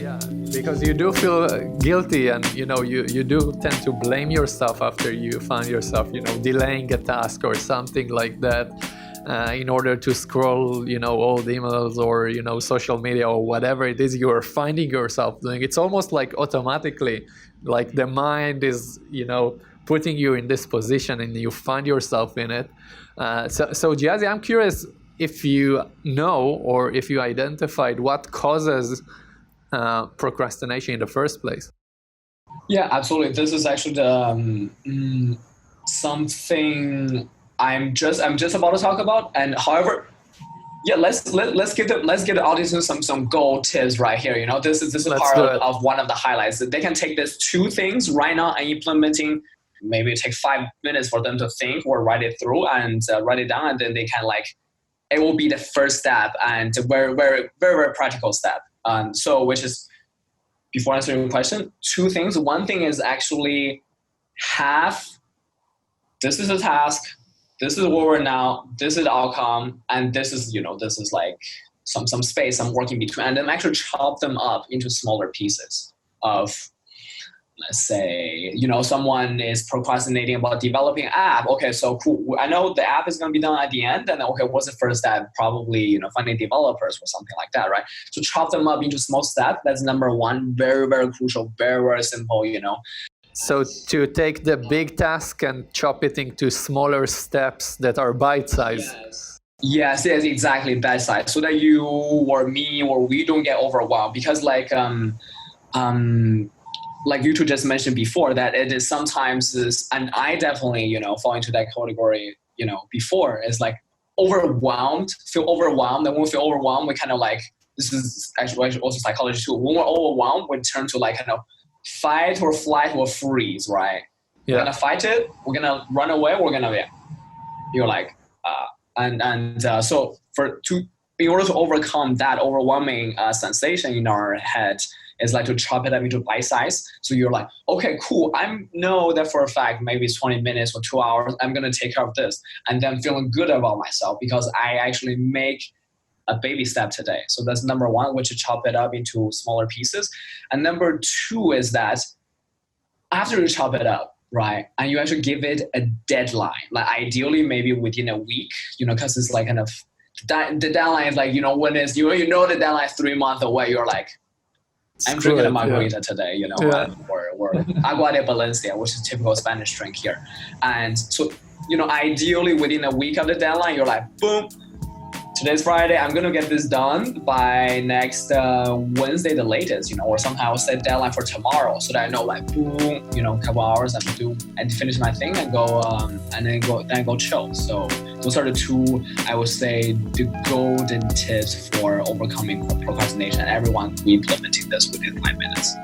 Yeah, because you do feel guilty, and you do tend to blame yourself after you find yourself delaying a task or something like that, in order to scroll old emails or social media or whatever it is you're finding yourself doing. It's almost like automatically, like the mind is putting you in this position and you find yourself in it. So Jiazi, I'm curious if you know or if you identified what causes procrastination in the first place. Yeah, absolutely. This is actually something I'm just about to talk about. And however, yeah, let's give the audience some gold tips right here. This is Let's part do it. of one of the highlights. They can take these two things right now and implementing. Maybe it take 5 minutes for them to think or write it through and write it down, and then they can it will be the first step and a very very very very practical step. So which is, before answering your question, two things. One thing is actually this is a task, this is where we're now, this is the outcome, and this is like some space, some work in between, and then actually chop them up into smaller pieces of, let's say, someone is procrastinating about developing an app. Okay, so cool. I know the app is going to be done at the end. And then, okay, what's the first step? Probably, finding developers or something like that, right? So chop them up into small steps. That's number one. Very, very crucial. Very, very simple, So to take the big task and chop it into smaller steps that are bite-sized. Yes, exactly. Bite size. So that you or me or we don't get overwhelmed. Because like you two just mentioned before, that it is sometimes and I definitely, fall into that category, before, is like feel overwhelmed. And when we feel overwhelmed, we kind of this is actually also psychology too. When we're overwhelmed, we turn to kind of fight or flight or freeze, right? Yeah. We're going to fight it. We're going to run away. We're going to, you're like, so in order to overcome that overwhelming sensation in our head, is to chop it up into bite size. So you're like, okay, cool. I know that for a fact, maybe it's 20 minutes or 2 hours. I'm going to take care of this. And then feeling good about myself because I actually make a baby step today. So that's number one, which is chop it up into smaller pieces. And number two is that after you chop it up, right, and you actually give it a deadline, ideally maybe within a week, because it's kind of, the deadline is when it's, the deadline is 3 months away, you're like, I'm drinking a margarita today, or agua de Valencia, which is typical Spanish drink here. And so, ideally within a week of the deadline, you're like, boom, today's Friday, I'm going to get this done by next Wednesday, the latest, or somehow I'll set deadline for tomorrow so that I know, boom, couple hours and finish my thing and go, and then go chill. So those are the two, I would say, the golden tips for overcoming procrastination. Everyone will be implementing this within 5 minutes.